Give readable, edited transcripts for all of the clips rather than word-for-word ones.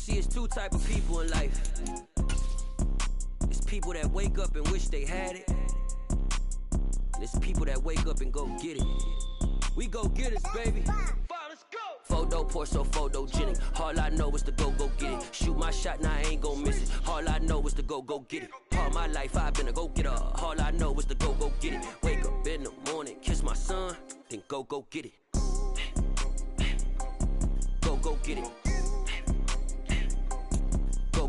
See, it's two type of people in life. It's people that wake up and wish they had it. And it's people that wake up and go get it. We go get it, baby. Let's go. Photo pour so photogenic. All I know is to go get it. Shoot my shot, now I ain't gon' miss it. All I know is to go get it. All my life I've been a go-getter. All I know is to go get it. Wake up in the morning, kiss my son, then go get it. Go get it.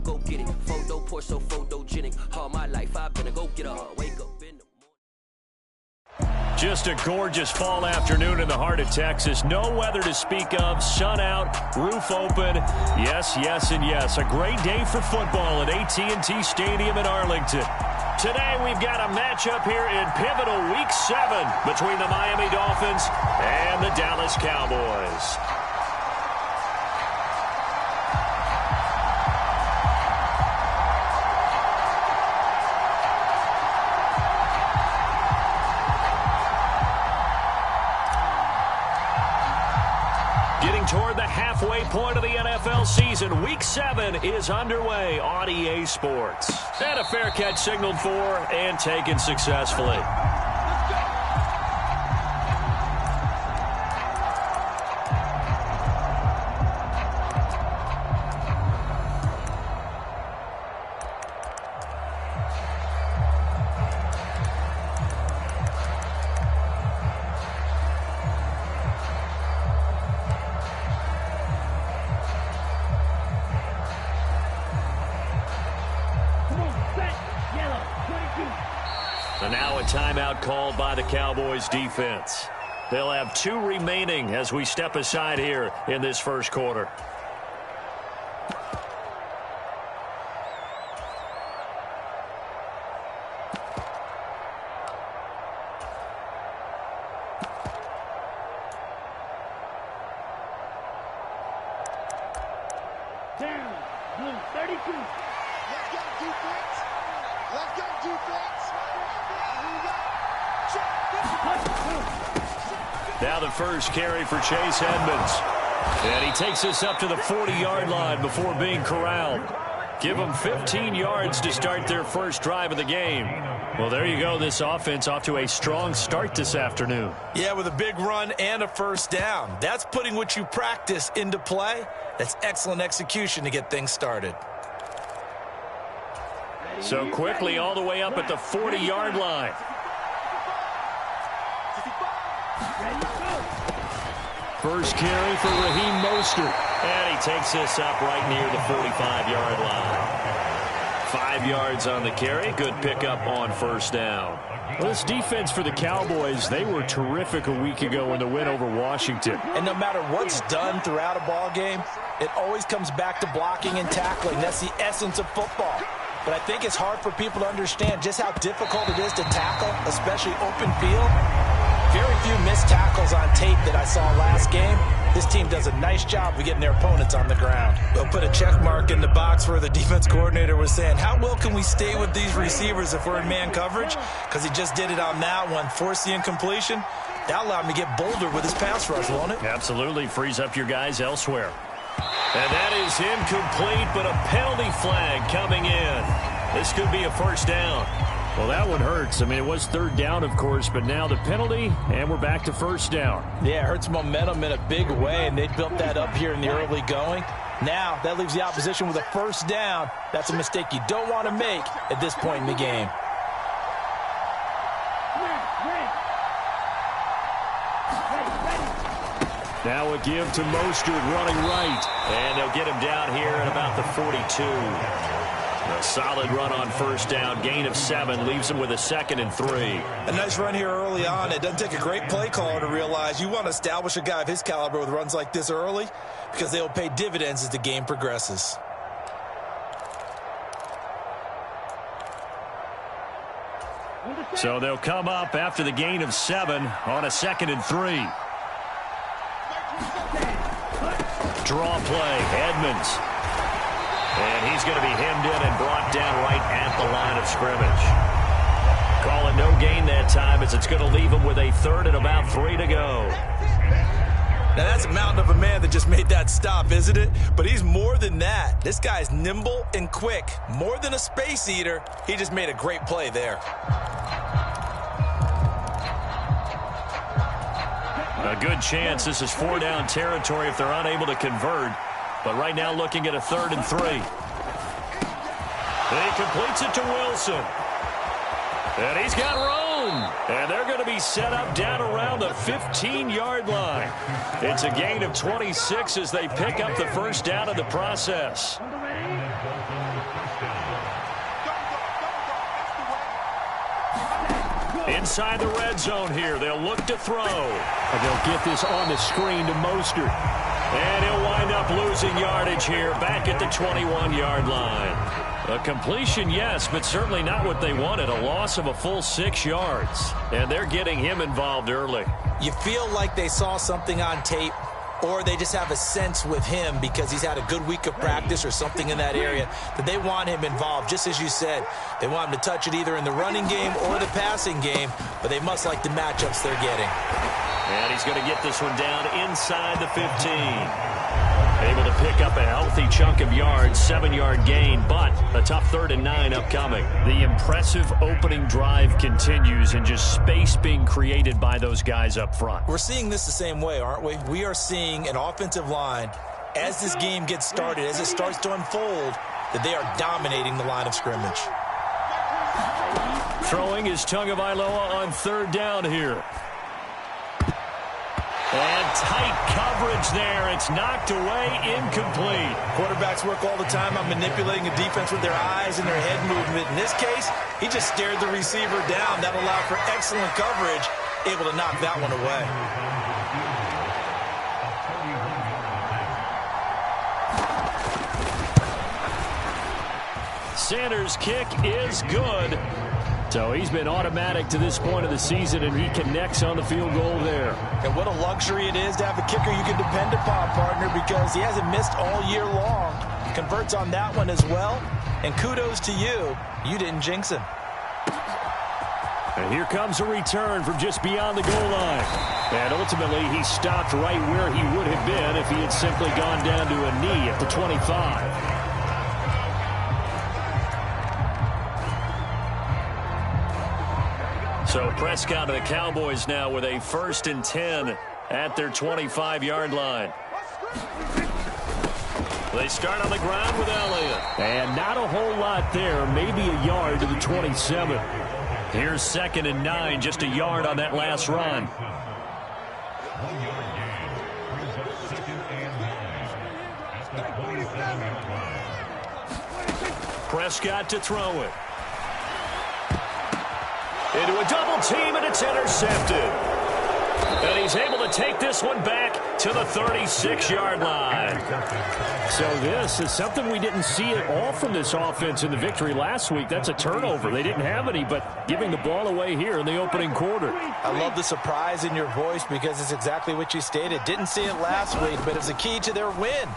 Go get it. Photo pour so photogenic. All my life I've been a go-getter. Wake up in the Just a gorgeous fall afternoon in the heart of Texas. No weather to speak of. Sun out, roof open. Yes, yes, and yes. A great day for football at AT&T Stadium in Arlington. Today we've got a matchup here in pivotal Week 7 between the Miami Dolphins and the Dallas Cowboys. Toward the halfway point of the NFL season, Week 7 is underway on EA Sports. And a fair catch signaled for and taken successfully. And now a timeout called by the Cowboys defense. They'll have 2 remaining as we step aside here in this first quarter. Down, blue, 32. Let's go defense. Let's go defense. Now the first carry for Chase Edmonds. And he takes us up to the 40-yard line before being corralled. Give them 15 yards to start their first drive of the game. Well, there you go. This offense off to a strong start this afternoon. Yeah, with a big run and a first down. That's putting what you practice into play. That's excellent execution to get things started. So quickly all the way up at the 40-yard line. First carry for Raheem Mostert. And he takes this up right near the 45-yard line. 5 yards on the carry. Good pickup on first down. Well, this defense for the Cowboys, they were terrific a week ago in the win over Washington. And no matter what's done throughout a ball game, it always comes back to blocking and tackling. That's the essence of football. But I think it's hard for people to understand just how difficult it is to tackle, especially open field. Very few missed tackles on tape that I saw last game. This team does a nice job of getting their opponents on the ground. We'll put a check mark in the box where the defense coordinator was saying, how well can we stay with these receivers if we're in man coverage? Because he just did it on that one, forced the incompletion. That allowed him to get bolder with his pass rush, won't it? Absolutely. Frees up your guys elsewhere. And that is incomplete, but a penalty flag coming in. This could be a first down. Well, that one hurts. I mean, it was third down, of course, but now the penalty, and we're back to first down. Yeah, it hurts momentum in a big way, and they built that up here in the early going. Now, that leaves the opposition with a first down. That's a mistake you don't want to make at this point in the game. Now a give to Mostert running right. And they'll get him down here at about the 42. A solid run on first down. Gain of 7 leaves him with a 2nd and 3. A nice run here early on. It doesn't take a great play caller to realize you want to establish a guy of his caliber with runs like this early because they will pay dividends as the game progresses. So they'll come up after the gain of 7 on a 2nd and 3. Draw play, Edmonds. And he's going to be hemmed in and brought down right at the line of scrimmage. Call it no gain that time as it's going to leave him with a 3rd and about 3 to go. Now, that's a mountain of a man that just made that stop, isn't it? But he's more than that. This guy's nimble and quick. More than a space eater. He just made a great play there. A good chance this is 4-down territory if they're unable to convert. But right now looking at a 3rd and 3. He completes it to Wilson. And he's got room. And they're going to be set up down around the 15-yard line. It's a gain of 26 as they pick up the first down in the process. Inside the red zone here. They'll look to throw. And they'll get this on the screen to Mostert. And he'll wind up losing yardage here back at the 21-yard line. A completion, yes, but certainly not what they wanted. A loss of a full 6 yards. And they're getting him involved early. You feel like they saw something on tape, or they just have a sense with him because he's had a good week of practice or something in that area that they want him involved. Just as you said, they want him to touch it either in the running game or the passing game, but they must like the matchups they're getting. And he's going to get this one down inside the 15. Able to pick up a healthy chunk of yards, 7-yard gain, but a tough 3rd and 9 upcoming. The impressive opening drive continues and just space being created by those guys up front. We're seeing this the same way, aren't we? We are seeing an offensive line, as this game gets started, as it starts to unfold, that they are dominating the line of scrimmage. Throwing is Tagovailoa on 3rd down here. And tight coverage there. It's knocked away, incomplete. Quarterbacks work all the time on manipulating a defense with their eyes and their head movement. In this case, he just stared the receiver down. That allowed for excellent coverage, able to knock that one away. Sanders' kick is good. So he's been automatic to this point of the season, and he connects on the field goal there. And what a luxury it is to have a kicker you can depend upon, partner, because he hasn't missed all year long. Converts on that one as well. And kudos to you. You didn't jinx him. And here comes a return from just beyond the goal line. And ultimately, he stopped right where he would have been if he had simply gone down to a knee at the 25. So Prescott and the Cowboys now with a 1st and 10 at their 25-yard line. They start on the ground with Elliott. And not a whole lot there, maybe a yard to the 27. Here's 2nd and 9, just a yard on that last run. Prescott to throw it. Into a double team, and it's intercepted. And he's able to take this one back to the 36-yard line. So this is something we didn't see at all from this offense in the victory last week. That's a turnover. They didn't have any, but giving the ball away here in the opening quarter. I love the surprise in your voice because it's exactly what you stated. Didn't see it last week, but it's a key to their win.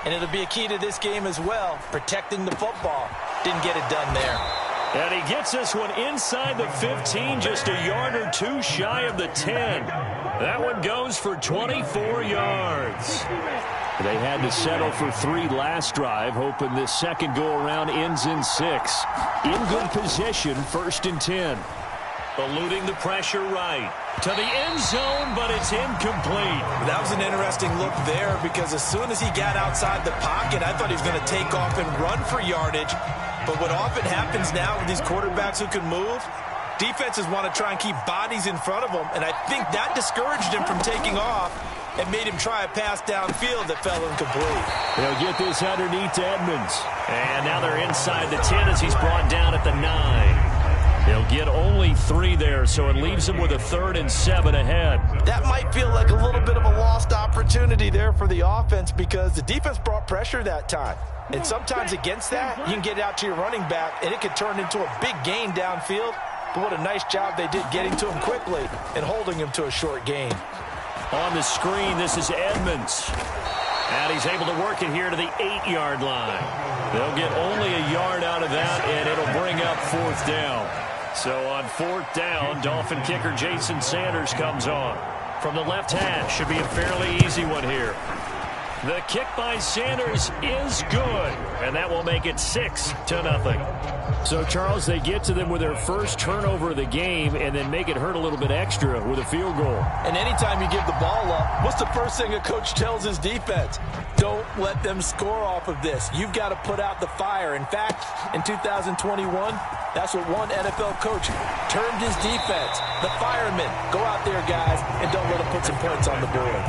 And it'll be a key to this game as well, protecting the football. Didn't get it done there. And he gets this one inside the 15, just a yard or two shy of the 10. That one goes for 24 yards. They had to settle for 3 last drive, hoping this second go-around ends in 6. In good position, 1st and 10. Eluding the pressure right. To the end zone, but it's incomplete. That was an interesting look there because as soon as he got outside the pocket, I thought he was going to take off and run for yardage. But what often happens now with these quarterbacks who can move, defenses want to try and keep bodies in front of them, and I think that discouraged him from taking off and made him try a pass downfield that fell incomplete. They'll get this underneath to Edmonds. And now they're inside the 10 as he's brought down at the 9. They'll get only 3 there, so it leaves them with a 3rd and 7 ahead. That might feel like a little bit of a lost opportunity there for the offense because the defense brought pressure that time. And sometimes against that, you can get out to your running back, and it could turn into a big gain downfield. But what a nice job they did getting to him quickly and holding him to a short gain. On the screen, this is Edmonds. And he's able to work it here to the 8-yard line. They'll get only a yard out of that, and it'll bring up 4th down. So on 4th down, Dolphin kicker Jason Sanders comes on. from the left hash. Should be a fairly easy one here. The kick by Sanders is good, and that will make it 6-0. So, Charles, they get to them with their first turnover of the game and then make it hurt a little bit extra with a field goal. And anytime you give the ball up, what's the first thing a coach tells his defense? Don't let them score off of this. You've got to put out the fire. In fact, in 2021, that's what one NFL coach termed his defense. The firemen. Go out there, guys, and don't let them put some points on the board.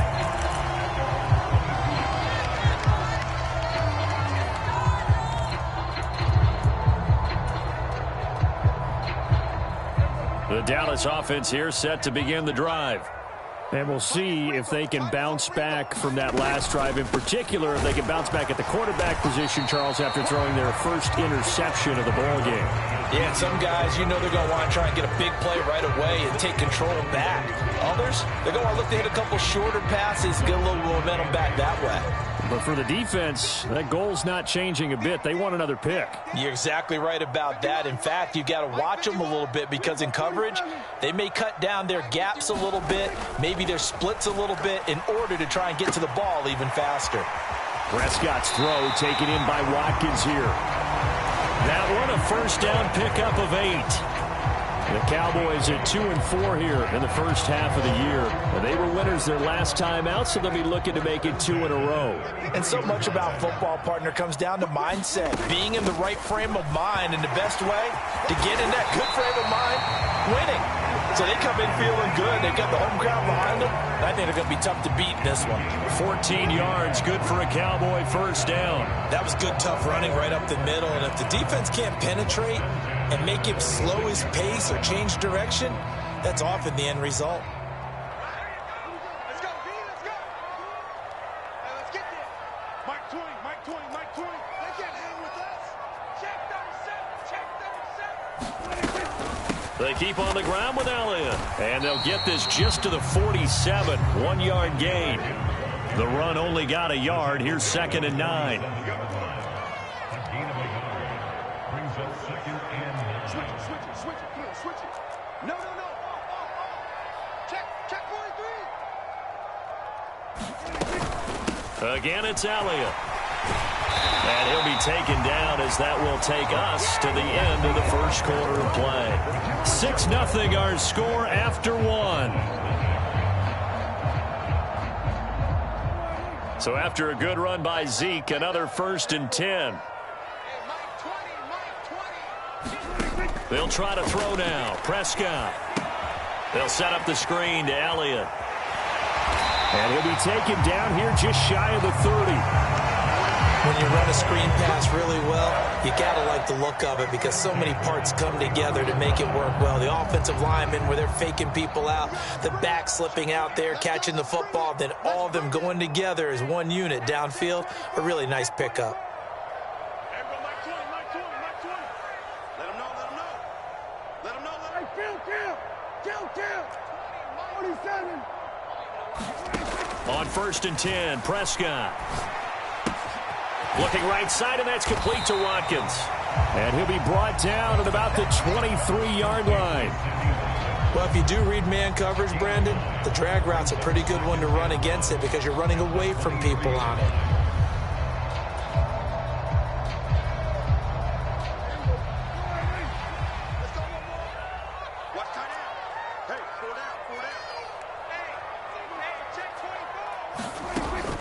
The Dallas offense here set to begin the drive. And we'll see if they can bounce back from that last drive. In particular, if they can bounce back at the quarterback position, Charles, after throwing their first interception of the ball game. Yeah, some guys, you know they're going to want to try and get a big play right away and take control back. Others, they're going to look to hit a couple shorter passes, get a little momentum back that way. But for the defense, that goal's not changing a bit. They want another pick. You're exactly right about that. In fact, you've got to watch them a little bit because in coverage, they may cut down their gaps a little bit, maybe their splits a little bit in order to try and get to the ball even faster. Prescott's throw taken in by Watkins here. That one a first down pickup of 8. The Cowboys at 2-4 here in the first half of the year. They were winners their last time out, so they'll be looking to make it 2 in a row. And so much about football, partner, comes down to mindset. Being in the right frame of mind, and the best way to get in that good frame of mind, winning. So they come in feeling good. They've got the home crowd behind them. I think they're going to be tough to beat in this one. 14 yards, good for a Cowboy first down. That was good, tough running right up the middle. And if the defense can't penetrate and make him slow his pace or change direction, that's often the end result. Let's go, B, let's go. Hey, let's get there. Mike 20, Mike 20, Mike 20. They can't hang with us. Check 37, check 37. They keep on the ground with Elliott. And they'll get this just to the 47. 1-yard gain. The run only got a yard. Here's 2nd and 9. Switch it, come on, switch it. No. Check 43. Again, it's Elliott. And he'll be taken down as that will take us to the end of the first quarter of play. 6-0 our score after 1. So after a good run by Zeke, another 1st and 10. They'll try to throw now. Prescott. They'll set up the screen to Elliott. And he'll be taken down here just shy of the 30. When you run a screen pass really well, you got to like the look of it because so many parts come together to make it work well. The offensive linemen, where they're faking people out, the back slipping out there, catching the football, then all of them going together as one unit downfield. A really nice pickup. On 1st and 10, Prescott. Looking right side, and that's complete to Watkins. And he'll be brought down at about the 23-yard line. Well, if you do read man coverage, Brandon, the drag route's a pretty good one to run against it because you're running away from people on it.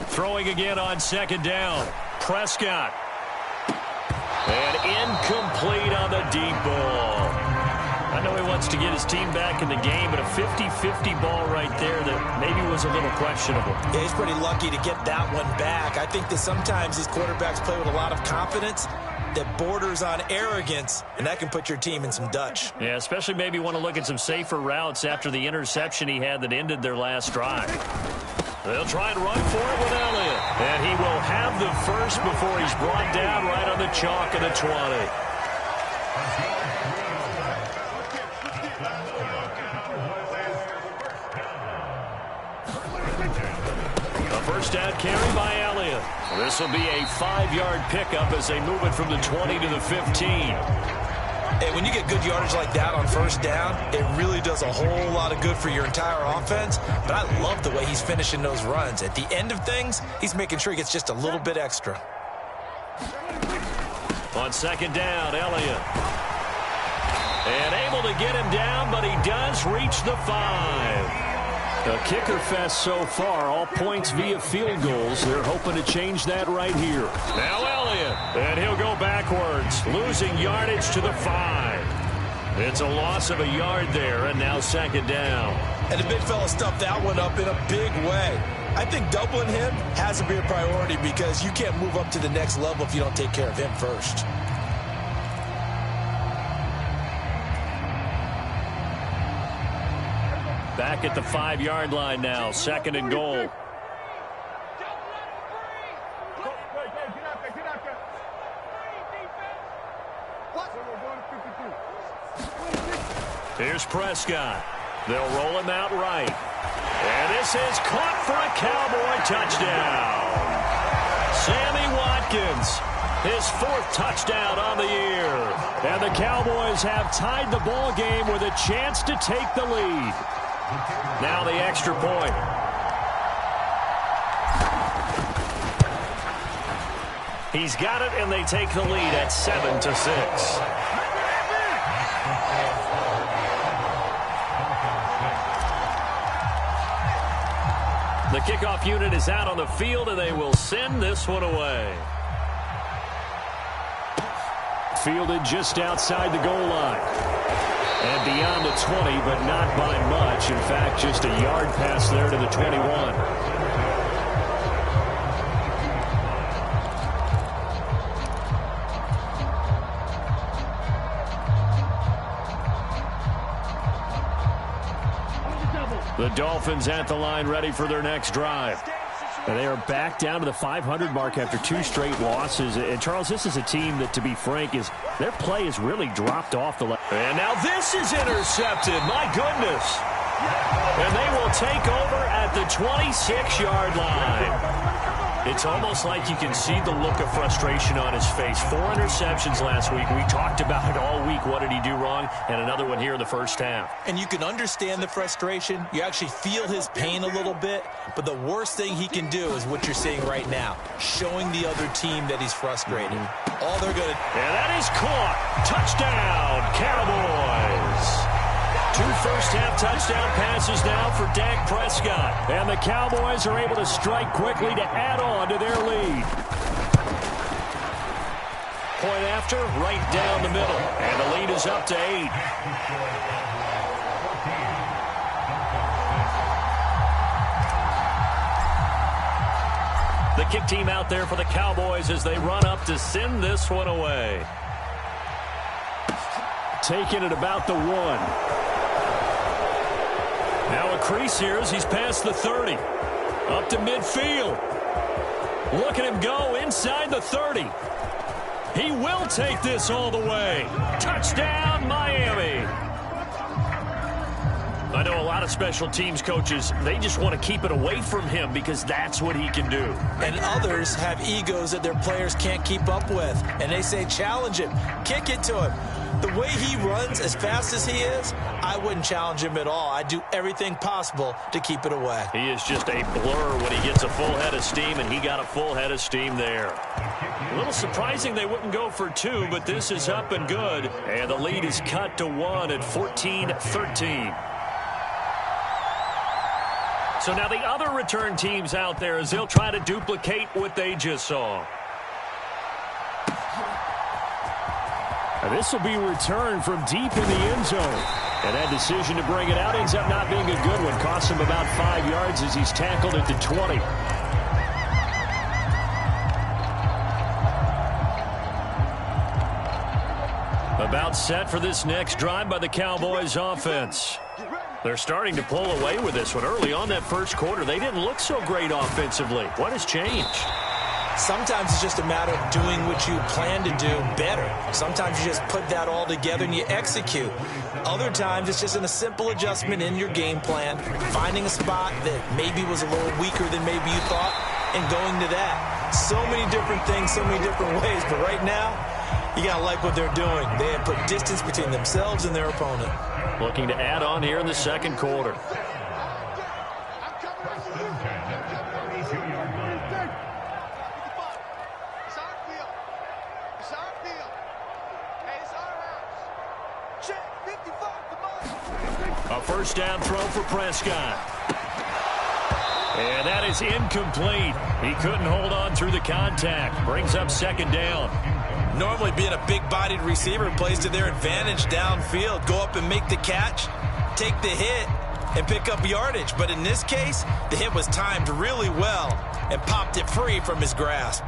Throwing again on 2nd down. Prescott. And incomplete on the deep ball. I know he wants to get his team back in the game, but a 50-50 ball right there that maybe was a little questionable. Yeah, he's pretty lucky to get that one back. I think that sometimes these quarterbacks play with a lot of confidence that borders on arrogance, and that can put your team in some Dutch. Yeah, especially maybe want to look at some safer routes after the interception he had that ended their last drive. They'll try and run for it with Elliott. And he will have the first before he's brought down right on the chalk of the 20. A first down carry by Elliott. This will be a 5-yard pickup as they move it from the 20 to the 15. And when you get good yardage like that on first down, it really does a whole lot of good for your entire offense. But I love the way he's finishing those runs. At the end of things, he's making sure he gets just a little bit extra. On second down, Elliott. And able to get him down, but he does reach the 5. A kicker fest so far, all points via field goals. They're hoping to change that right here. Now Elliott, and he'll go backwards, losing yardage to the 5. It's a loss of a yard there, and now second down. And the big fella stuffed that one up in a big way. I think doubling him has to be a priority because you can't move up to the next level if you don't take care of him first. Back at the 5-yard line now, second and goal. Here's Prescott. They'll roll him out right. And this is caught for a Cowboy touchdown. Sammy Watkins, his 4th touchdown on the year. And the Cowboys have tied the ball game with a chance to take the lead. Now the extra point. He's got it, and they take the lead at 7-6. The kickoff unit is out on the field, and they will send this one away. Fielded just outside the goal line. And beyond the 20, but not by much. In fact, just a yard pass there to the 21. The Dolphins at the line, ready for their next drive. And they are back down to the 500 mark after 2 straight losses. And, Charles, this is a team that, to be frank, their play has really dropped off the left. And now this is intercepted. My goodness. And they will take over at the 26-yard line. It's almost like you can see the look of frustration on his face. 4 interceptions last week. We talked about it all week. What did he do wrong? And another one here in the first half. And you can understand the frustration. You actually feel his pain a little bit. But the worst thing he can do is what you're seeing right now, showing the other team that he's frustrated. All they're going to... And that is caught. Touchdown, Cowboys. 2 first-half touchdown passes now for Dak Prescott. And the Cowboys are able to strike quickly to add on to their lead. Point after, right down the middle. And the lead is up to 8. The kick team out there for the Cowboys as they run up to send this one away. Taking it about the 1. Now a crease here as he's past the 30. Up to midfield. Look at him go inside the 30. He will take this all the way. Touchdown, Miami. I know a lot of special teams coaches, they just want to keep it away from him because that's what he can do. And others have egos that their players can't keep up with. And they say, challenge him, kick it to him. The way he runs as fast as he is, I wouldn't challenge him at all. I'd do everything possible to keep it away. He is just a blur when he gets a full head of steam, and he got a full head of steam there. A little surprising they wouldn't go for 2, but this is up and good. And the lead is cut to 1 at 14-13. So now the other return teams out there as they'll try to duplicate what they just saw. And this will be returned from deep in the end zone. And that decision to bring it out ends up not being a good one. Costs him about 5 yards as he's tackled at the 20. About set for this next drive by the Cowboys offense. They're starting to pull away with this one. Early on that first quarter, they didn't look so great offensively. What has changed? Sometimes it's just a matter of doing what you plan to do better. Sometimes you just put that all together and you execute. Other times it's just a simple adjustment in your game plan, finding a spot that maybe was a little weaker than maybe you thought, and going to that. So many different things, so many different ways. But right now, You got to like what they're doing. They have put distance between themselves and their opponent. Looking to add on here in the second quarter. A first down throw for Prescott. And that is incomplete. He couldn't hold on through the contact. Brings up second down. Normally being a big-bodied receiver plays to their advantage downfield. Go up and make the catch, take the hit, and pick up yardage. But in this case, the hit was timed really well and popped it free from his grasp.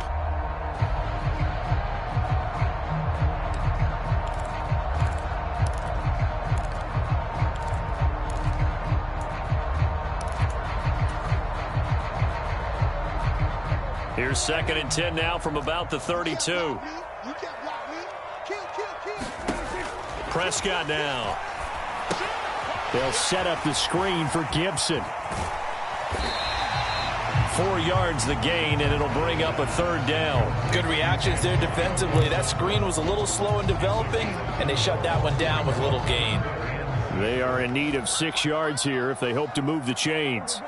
Here's 2nd and 10 now from about the 32. Prescott now. They'll set up the screen for Gibson. 4 yards the gain, and it'll bring up a third down. Good reactions there defensively. That screen was a little slow in developing, and they shut that one down with little gain. They are in need of 6 yards here if they hope to move the chains.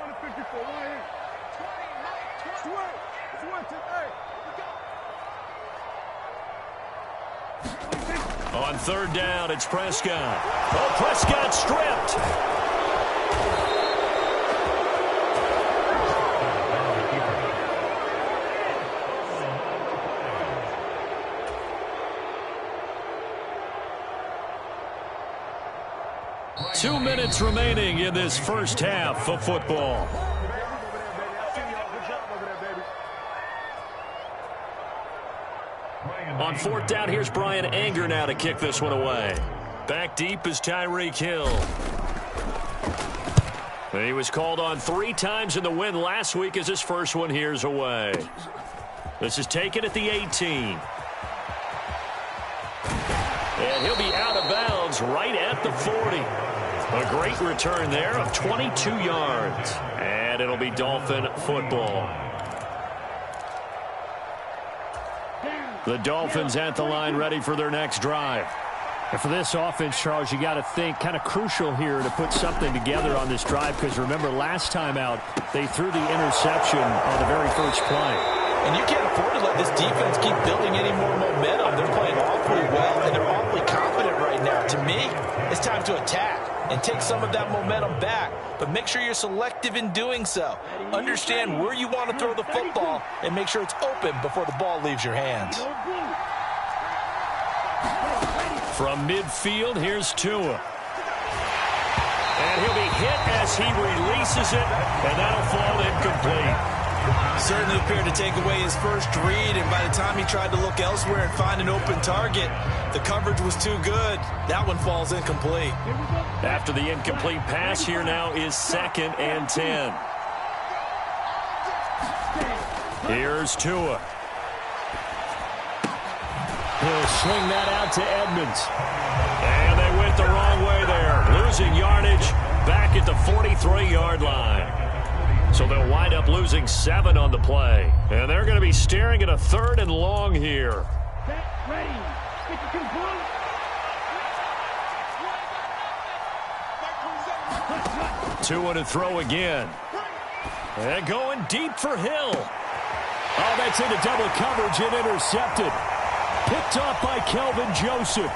On third down, it's Prescott. Oh, Prescott stripped. Two minutes remaining in this first half of football. On fourth down, here's Brian Anger now to kick this one away. Back deep is Tyreek Hill. He was called on 3 times in the win last week as his first one here's away. This is taken at the 18. And he'll be out of bounds right at the 40. A great return there of 22 yards. And it'll be Dolphin football. The Dolphins at the line ready for their next drive. And for this offense, Charles, you got to think kind of crucial here to put something together on this drive, because remember last time out they threw the interception on the very first play. And you can't afford to let this defense keep building any more momentum. They're playing awfully well, and they're awfully confident right now. To me, it's time to attack and take some of that momentum back, but make sure you're selective in doing so. Understand where you want to throw the football and make sure it's open before the ball leaves your hands. From midfield, here's Tua. And he'll be hit as he releases it, and that'll fall incomplete. Certainly appeared to take away his first read, and by the time he tried to look elsewhere and find an open target, the coverage was too good. That one falls incomplete. After the incomplete pass, here now is 2nd and 10. Here's Tua. He'll swing that out to Edmonds. And they went the wrong way there. Losing yardage back at the 43-yard line. So they'll wind up losing 7 on the play. And they're going to be staring at a 3rd and long here. Ready. Tua to throw again. And going deep for Hill. Oh, that's into double coverage and intercepted. Picked off by Kelvin Joseph.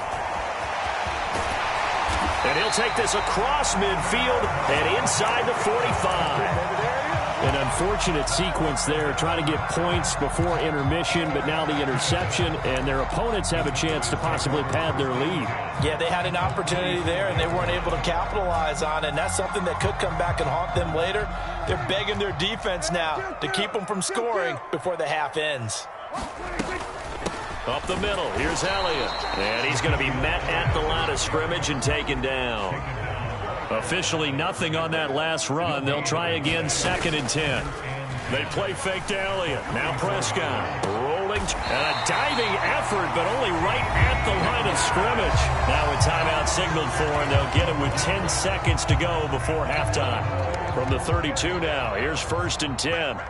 And he'll take this across midfield and inside the 45. An unfortunate sequence there, trying to get points before intermission, but now the interception, and their opponents have a chance to possibly pad their lead. Yeah, they had an opportunity there, and they weren't able to capitalize on it, and that's something that could come back and haunt them later. They're begging their defense now to keep them from scoring before the half ends. Up the middle, here's Elliott. And he's going to be met at the line of scrimmage and taken down. Officially nothing on that last run. They'll try again 2nd and 10. They play fake to Elliott. Now Prescott rolling. And a diving effort, but only right at the line of scrimmage. Now a timeout signaled for, and they'll get it with 10 seconds to go before halftime. From the 32 now, here's 1st and 10.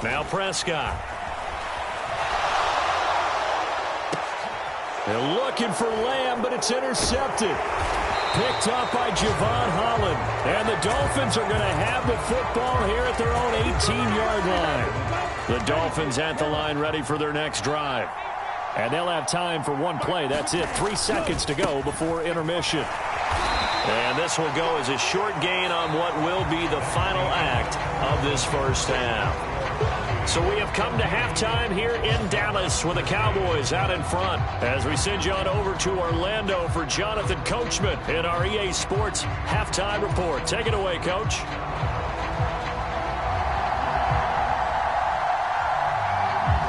Now Prescott. They're looking for Lamb, but it's intercepted. Picked up by Javon Holland. And the Dolphins are going to have the football here at their own 18-yard line. The Dolphins at the line ready for their next drive. And they'll have time for one play. That's it. 3 seconds to go before intermission. And this will go as a short gain on what will be the final act of this first half. So we have come to halftime here in Dallas with the Cowboys out in front. As we send you on over to Orlando for Jonathan Coachman in our EA Sports Halftime Report. Take it away, Coach.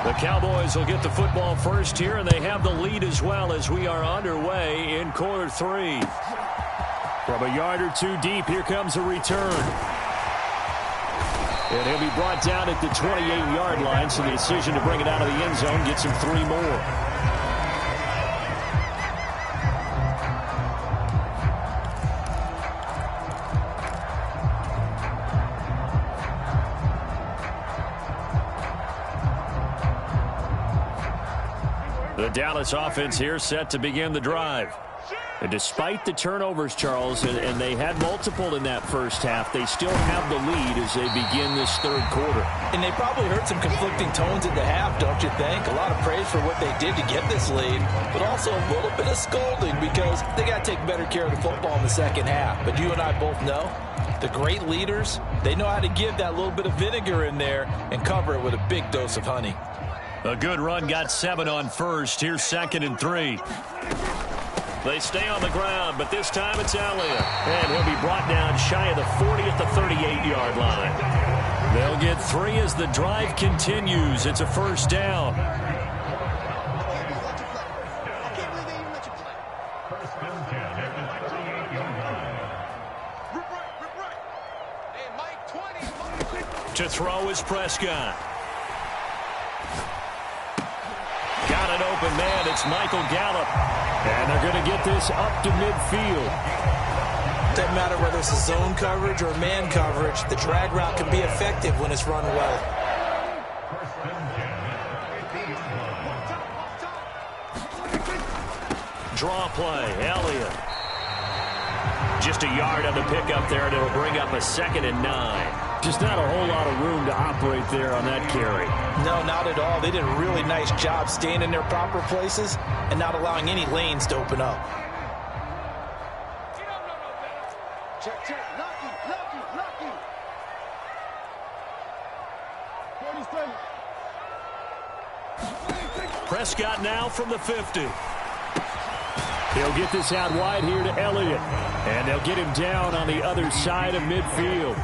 The Cowboys will get the football first here, and they have the lead as well as we are underway in quarter 3. From a yard or two deep, here comes a return. And he'll be brought down at the 28-yard line, so the decision to bring it out of the end zone gets him 3 more. The Dallas offense here set to begin the drive. And despite the turnovers, Charles, and they had multiple in that first half, they still have the lead as they begin this third quarter. And they probably heard some conflicting tones at the half, don't you think? A lot of praise for what they did to get this lead, but also a little bit of scolding because they got to take better care of the football in the second half. But you and I both know the great leaders, they know how to give that little bit of vinegar in there and cover it with a big dose of honey. A good run got 7 on first. Here's 2nd and 3. They stay on the ground, but this time it's Elliott. And he'll be brought down shy of the 40 at the 38-yard line. They'll get 3 as the drive continues. It's a first down. To throw is Prescott. Got an open man. It's Michael Gallup. And they're going to get this up to midfield. Doesn't matter whether it's a zone coverage or man coverage. The drag route can be effective when it's run well. Draw play. Elliott. Just a yard on the pickup there, and it'll bring up a 2nd and 9. Just not a whole lot of room to operate there on that carry. No, not at all. They did a really nice job staying in their proper places and not allowing any lanes to open up. Check, check. Lucky. 47. Prescott now from the 50. He'll get this out wide here to Elliott. And they'll get him down on the other side of midfield.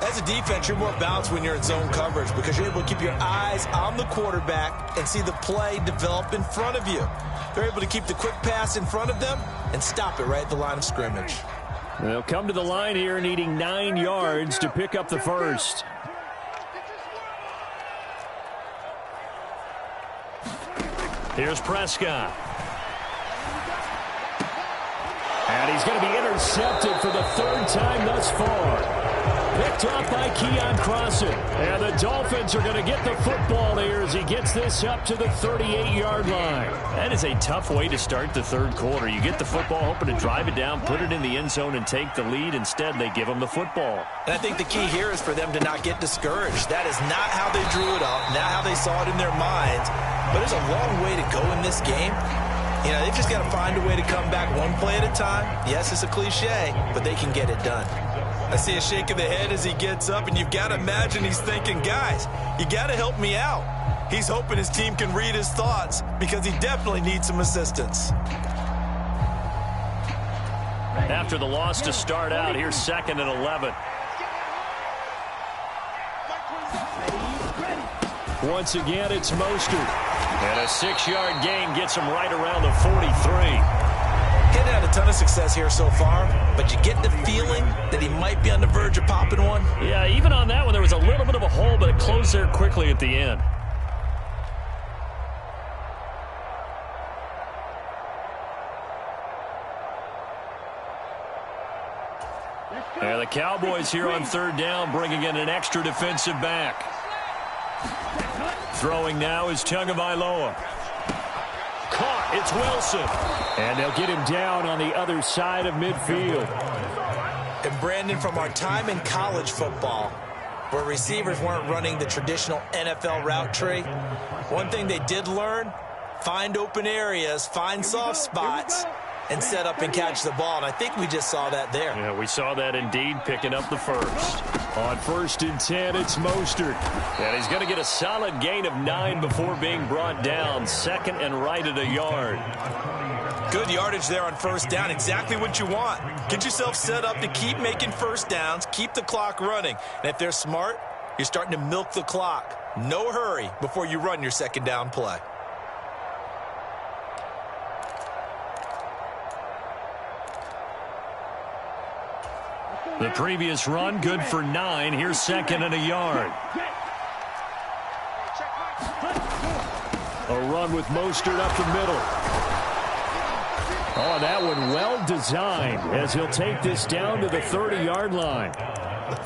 As a defense, you're more balanced when you're in zone coverage because you're able to keep your eyes on the quarterback and see the play develop in front of you. They're able to keep the quick pass in front of them and stop it right at the line of scrimmage. They'll come to the line here needing 9 yards to pick up the first. Here's Prescott. And he's going to be intercepted for the 3rd time thus far. Picked off by Keon Crossan. And the Dolphins are going to get the football here as he gets this up to the 38-yard line. That is a tough way to start the third quarter. You get the football, hoping to drive it down, put it in the end zone, and take the lead. Instead, they give them the football. And I think the key here is for them to not get discouraged. That is not how they drew it up, not how they saw it in their minds. But there's a long way to go in this game. You know, they've just got to find a way to come back one play at a time. Yes, it's a cliche, but they can get it done. I see a shake of the head as he gets up, and you've got to imagine he's thinking, guys, you got to help me out. He's hoping his team can read his thoughts because he definitely needs some assistance. After the loss to start out, here's 2nd and 11. Once again, it's Mostert. And a 6-yard gain gets him right around the 43. Hadn't had a ton of success here so far, but you get the feeling that he might be on the verge of popping one. Yeah, even on that one, there was a little bit of a hole, but it closed there quickly at the end. And the Cowboys here on 3rd down, bringing in an extra defensive back. Throwing now is Tagovailoa. Caught. It's Wilson. And they'll get him down on the other side of midfield. And Brandon, from our time in college football, where receivers weren't running the traditional NFL route tree, one thing they did learn, find open areas, find soft spots, and set up and catch the ball. And I think we just saw that there. Yeah, we saw that indeed, picking up the first. On 1st and 10, it's Mostert. And he's going to get a solid gain of 9 before being brought down. 2nd and right at a yard. Good yardage there on 1st down. Exactly what you want. Get yourself set up to keep making 1st downs, keep the clock running. And if they're smart, you're starting to milk the clock. No hurry before you run your 2nd down play. The previous run, good for 9. Here's 2nd and a yard. A run with Mostert up the middle. Oh, that one well designed as he'll take this down to the 30-yard line.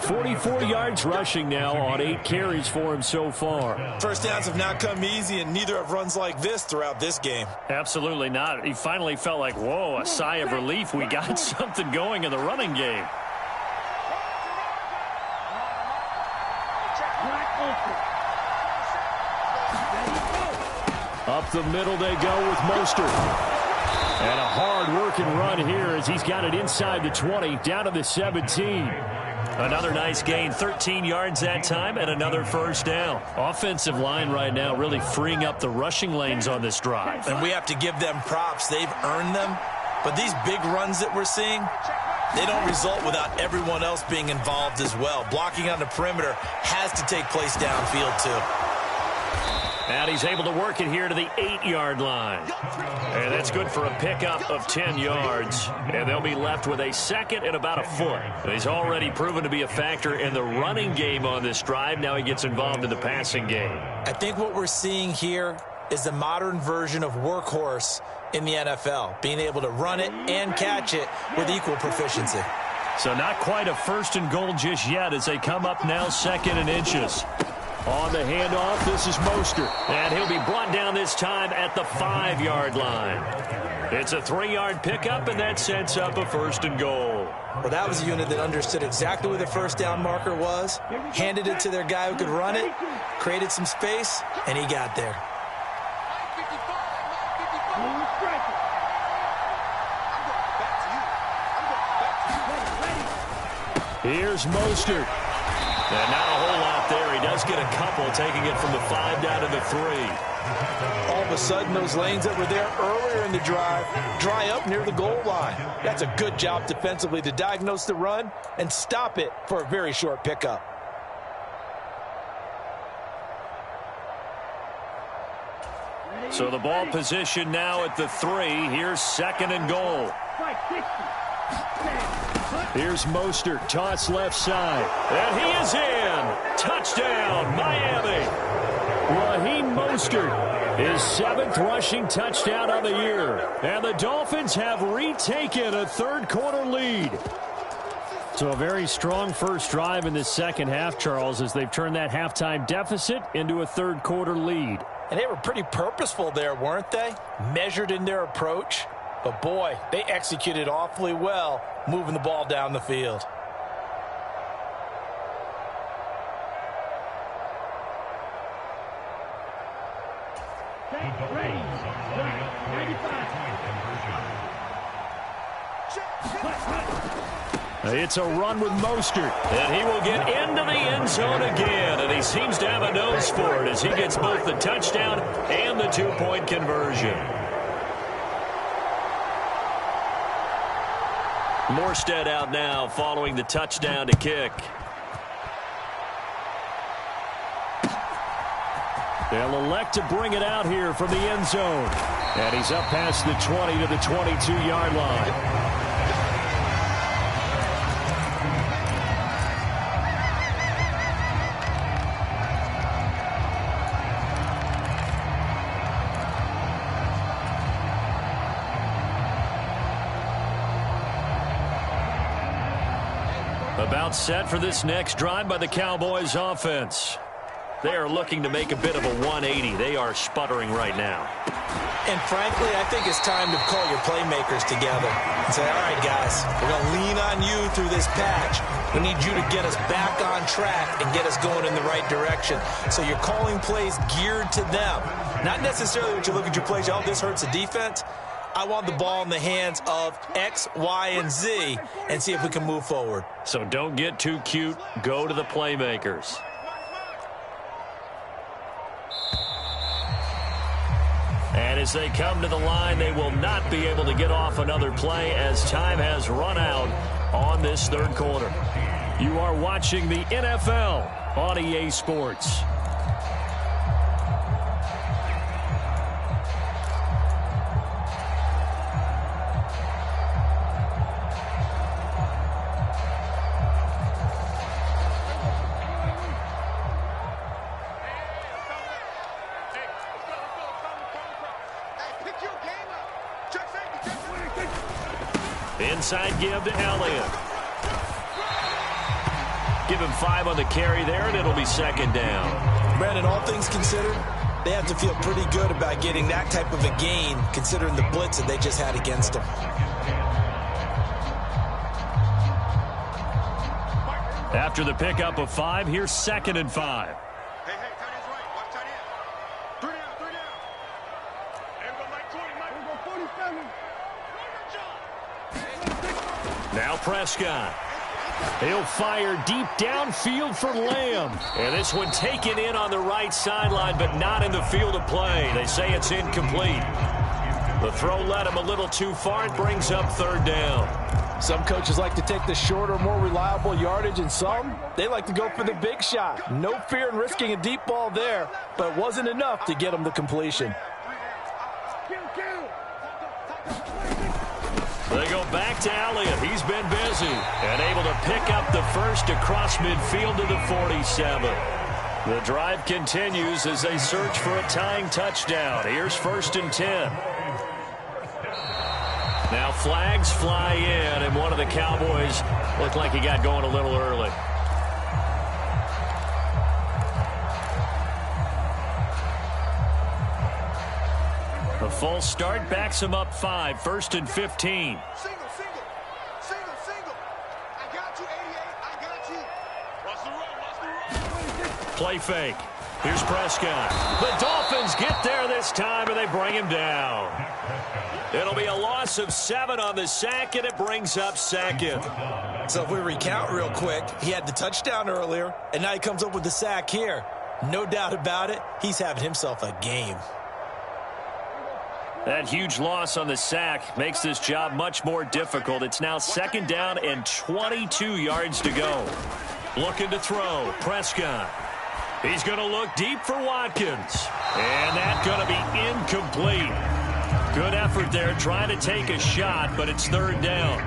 44 yards rushing now on 8 carries for him so far. 1st downs have not come easy, and neither have runs like this throughout this game. Absolutely not. He finally felt like, whoa, a sigh of relief. We got something going in the running game. Up the middle they go with Mostert. And a hard-working run here as he's got it inside the 20, down to the 17. Another nice gain, 13 yards that time, and another 1st down. Offensive line right now really freeing up the rushing lanes on this drive. And we have to give them props. They've earned them. But these big runs that we're seeing, they don't result without everyone else being involved as well. Blocking on the perimeter has to take place downfield, too. And he's able to work it here to the 8-yard line. And that's good for a pickup of 10 yards. And they'll be left with a 2nd and about a foot. He's already proven to be a factor in the running game on this drive. Now he gets involved in the passing game. I think what we're seeing here is the modern version of workhorse in the NFL, being able to run it and catch it with equal proficiency. So not quite a 1st and goal just yet as they come up now 2nd and inches. On the handoff, this is Mostert. And he'll be brought down this time at the 5-yard line. It's a 3-yard pickup, and that sets up a 1st and goal. Well, that was a unit that understood exactly where the 1st down marker was, handed it to their guy who could run it, created some space, and he got there. Here's Mostert. And not a whole lot there. He does get a couple, taking it from the 5 down to the 3. All of a sudden, those lanes that were there earlier in the drive dry up near the goal line. That's a good job defensively to diagnose the run and stop it for a very short pickup. So the ball position now at the 3. Here's 2nd and goal. Here's Mostert, toss left side. And he is in. Touchdown, Miami. Raheem Mostert, his 7th rushing touchdown of the year. And the Dolphins have retaken a 3rd-quarter lead. So a very strong first drive in the 2nd half, Charles, as they've turned that halftime deficit into a 3rd-quarter lead. And they were pretty purposeful there, weren't they? Measured in their approach. But, boy, they executed awfully well moving the ball down the field. It's a run with Mostert, and he will get into the end zone again, and he seems to have a nose for it as he gets both the touchdown and the 2-point conversion. Morstead out now following the touchdown to kick. They'll elect to bring it out here from the end zone. And he's up past the 20 to the 22-yard line. About set for this next drive by the Cowboys offense. They are looking to make a bit of a 180. They are sputtering right now. And frankly, I think it's time to call your playmakers together and say, all right, guys, we're going to lean on you through this patch. We need you to get us back on track and get us going in the right direction. So you're calling plays geared to them. Not necessarily when you look at your plays, oh, this hurts the defense. I want the ball in the hands of X, Y, and Z and see if we can move forward. So don't get too cute. Go to the playmakers. And as they come to the line, they will not be able to get off another play as time has run out on this third quarter. You are watching the NFL on EA Sports. Inside give to Elliott. Give him 5 on the carry there, and it'll be second down. Brandon, all things considered, they have to feel pretty good about getting that type of a gain, considering the blitz that they just had against them. After the pickup of 5, here's 2nd and 5. Hey, tight end's right. Watch tight end. 3 down, 3 down. There we go, Mike 20, Mike. 47. Now Prescott. He'll fire deep downfield for Lamb. And this one taken in on the right sideline, but not in the field of play. They say it's incomplete. The throw led him a little too far. It brings up 3rd down. Some coaches like to take the shorter, more reliable yardage, and some, they like to go for the big shot. No fear in risking a deep ball there, but it wasn't enough to get them the completion. They go back to Elliott. He's been busy and able to pick up the first across midfield to the 47. The drive continues as they search for a tying touchdown. Here's 1st and 10. Now flags fly in, and one of the Cowboys looked like he got going a little early. A false start backs him up 5. 1st and 15. Single. I got you, 88. I got you. Watch the run. Play fake. Here's Prescott. The Dolphins get there this time, and they bring him down. It'll be a loss of 7 on the sack, and it brings up 2nd. So if we recount real quick, he had the touchdown earlier, and now he comes up with the sack here. No doubt about it, he's having himself a game. That huge loss on the sack makes this job much more difficult. It's now 2nd down and 22 yards to go. Looking to throw. Prescott. He's going to look deep for Watkins. And that's going to be incomplete. Good effort there trying to take a shot, but it's 3rd down.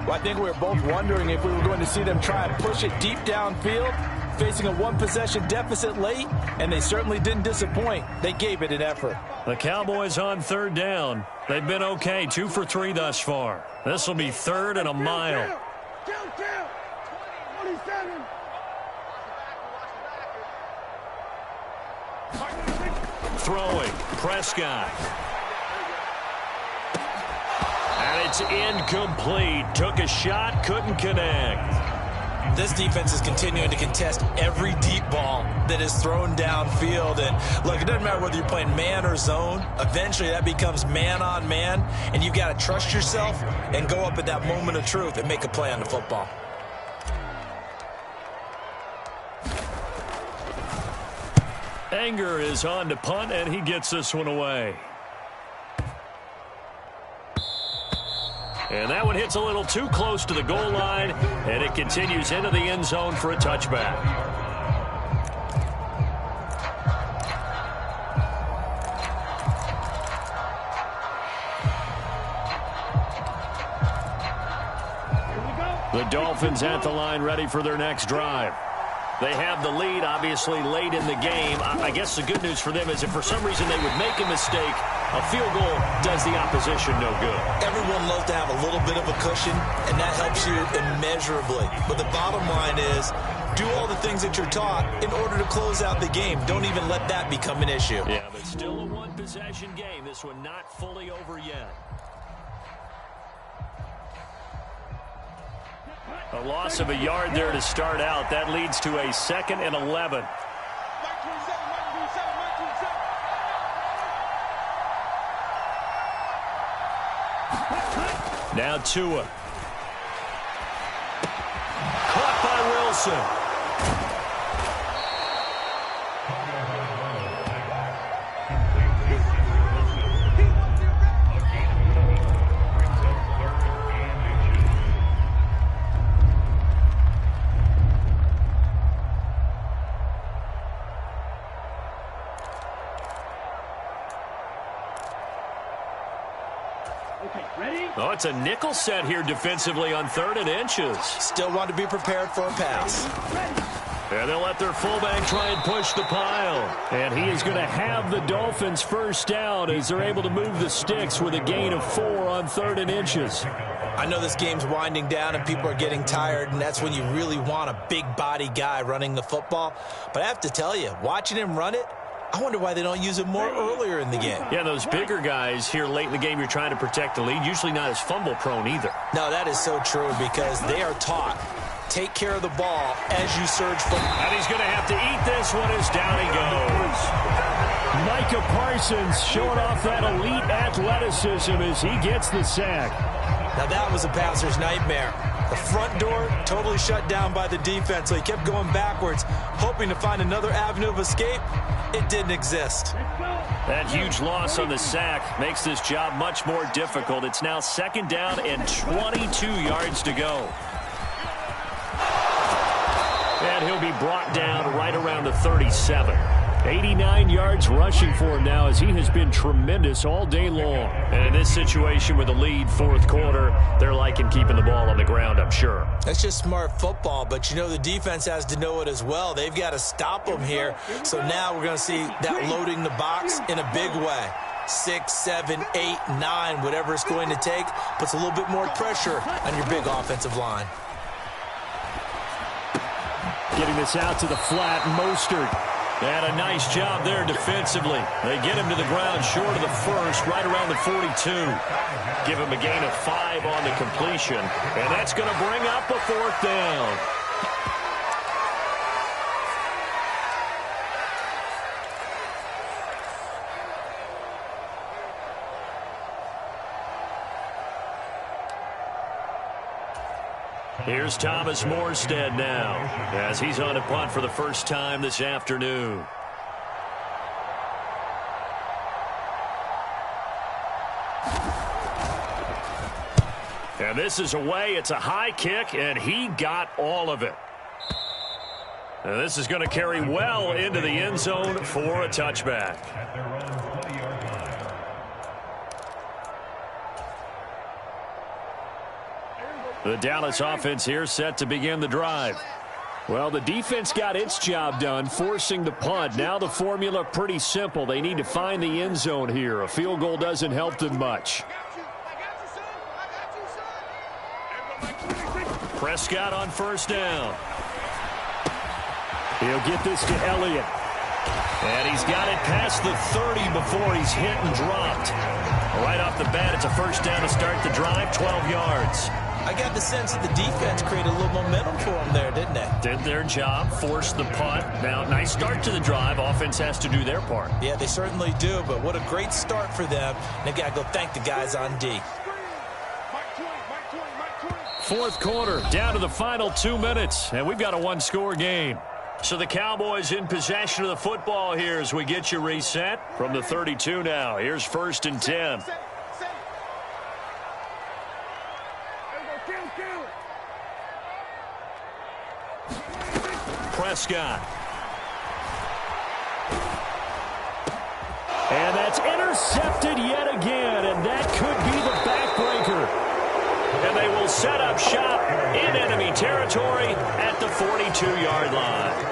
Well, I think we were both wondering if we were going to see them try and push it deep downfield, facing a 1-possession deficit late, and they certainly didn't disappoint. They gave it an effort. The Cowboys on 3rd down. They've been okay, 2 for 3 thus far. This will be 3rd and a mile. Count. 27. Throwing. Prescott. And it's incomplete. Took a shot, couldn't connect. This defense is continuing to contest every deep ball that is thrown downfield. And look, it doesn't matter whether you're playing man or zone. Eventually that becomes man on man, and you got to trust yourself and go up at that moment of truth and make a play on the football. Anger is on to punt, and he gets this one away. And that one hits a little too close to the goal line, and it continues into the end zone for a touchback. The Dolphins at the line ready for their next drive. They have the lead, obviously, late in the game. I guess the good news for them is if for some reason they would make a mistake, A field goal does the opposition no good. Everyone loves to have a little bit of a cushion, and that helps you immeasurably. But the bottom line is, do all the things that you're taught in order to close out the game. Don't even let that become an issue. Yeah, but still a one-possession game. This one not fully over yet. A loss of a yard there to start out. That leads to a 2nd and 11. Now Tua. Caught by Wilson. Oh, it's a nickel set here defensively on 3rd and inches. Still want to be prepared for a pass. And they'll let their fullback try and push the pile. And he is going to have the Dolphins first down as they're able to move the sticks with a gain of 4 on 3rd and inches. I know this game's winding down and people are getting tired, and that's when you really want a big body guy running the football. But I have to tell you, watching him run it, I wonder why they don't use it more earlier in the game. Yeah, those bigger guys here late in the game, you're trying to protect the lead, usually not as fumble prone either. No, that is so true because they are taught, take care of the ball as you surge for. And he's going to have to eat this one as down he goes. Micah Parsons showing off that elite athleticism as he gets the sack. Now that was a passer's nightmare. The front door totally shut down by the defense, so he kept going backwards, hoping to find another avenue of escape. It didn't exist. That huge loss on the sack makes this job much more difficult. It's now 2nd down and 22 yards to go. And he'll be brought down right around the 37. 89 yards rushing for him now as he has been tremendous all day long. And in this situation with the lead 4th quarter, they're liking keeping the ball on the ground, I'm sure. That's just smart football, but you know the defense has to know it as well. They've got to stop them here. So now we're going to see that loading the box in a big way. 6, 7, 8, 9, whatever it's going to take, puts a little bit more pressure on your big offensive line. Getting this out to the flat, Mostert. And a nice job there defensively. They get him to the ground short of the first, right around the 42. Give him a gain of 5 on the completion. And that's going to bring up a 4th down. Here's Thomas Morstead now as he's on a punt for the first time this afternoon. And this is away. It's a high kick, and he got all of it. And this is going to carry well into the end zone for a touchback. The Dallas offense here set to begin the drive. Well, the defense got its job done, forcing the punt. Now the formula pretty simple. They need to find the end zone here. A field goal doesn't help them much. Prescott on first down. He'll get this to Elliott. And he's got it past the 30 before he's hit and dropped. Right off the bat, it's a first down to start the drive, 12 yards. I got the sense that the defense created a little momentum for them there, didn't they? Did their job, forced the punt. Now, nice start to the drive. Offense has to do their part. Yeah, they certainly do, but what a great start for them. They've got to go thank the guys on D. 4th quarter, down to the final 2 minutes, and we've got a one-score game. So the Cowboys in possession of the football here as we get you reset from the 32 now. Here's 1st and 10. Prescott. And that's intercepted yet again, and that could be the backbreaker. And they will set up shop in enemy territory at the 42-yard line.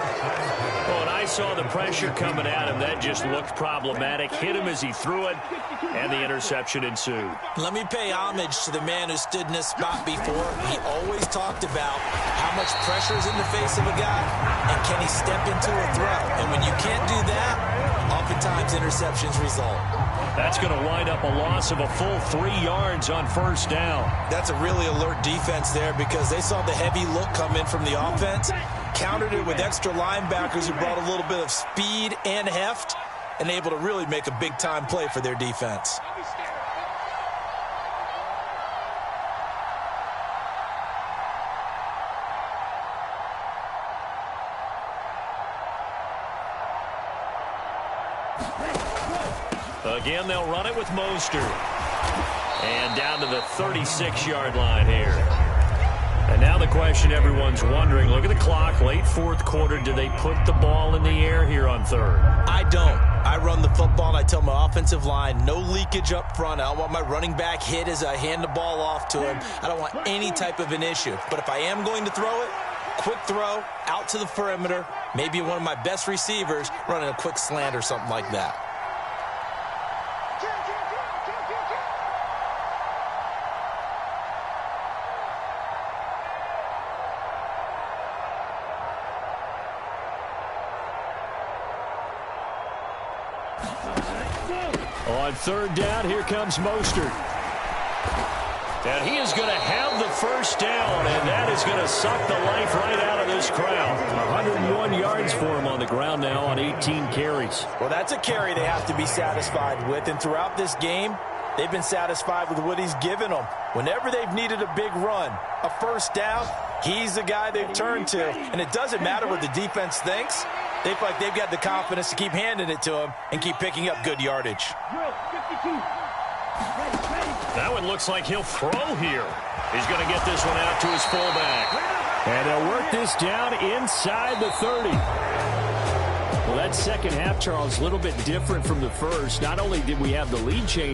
Well, a nice saw the pressure coming at him. That just looked problematic. Hit him as he threw it, and the interception ensued. Let me pay homage to the man who stood in this spot before. He always talked about how much pressure is in the face of a guy, and can he step into a throw. And when you can't do that, oftentimes interceptions result. That's going to wind up a loss of a full 3 yards on first down. That's a really alert defense there because they saw the heavy look come in from the offense, countered it with extra linebackers who brought a little bit of speed and heft, and able to really make a big-time play for their defense. Again, they'll run it with Mostert. And down to the 36-yard line here. And now the question everyone's wondering, look at the clock, late fourth quarter, do they put the ball in the air here on third? I don't. I run the football, and I tell my offensive line, no leakage up front. I don't want my running back hit as I hand the ball off to him. I don't want any type of an issue. But if I am going to throw it, quick throw, out to the perimeter, maybe one of my best receivers running a quick slant or something like that. On third down, here comes Mostert. And he is going to have the first down, and that is going to suck the life right out of this crowd. 101 yards for him on the ground now on 18 carries. Well, that's a carry they have to be satisfied with, and throughout this game, they've been satisfied with what he's given them. Whenever they've needed a big run, a first down, he's the guy they've turned to. And it doesn't matter what the defense thinks. They feel like they've got the confidence to keep handing it to him and keep picking up good yardage. That one looks like he'll throw here. He's going to get this one out to his fullback. And they'll work this down inside the 30. Well, that second half, Charles, a little bit different from the first. Not only did we have the lead change,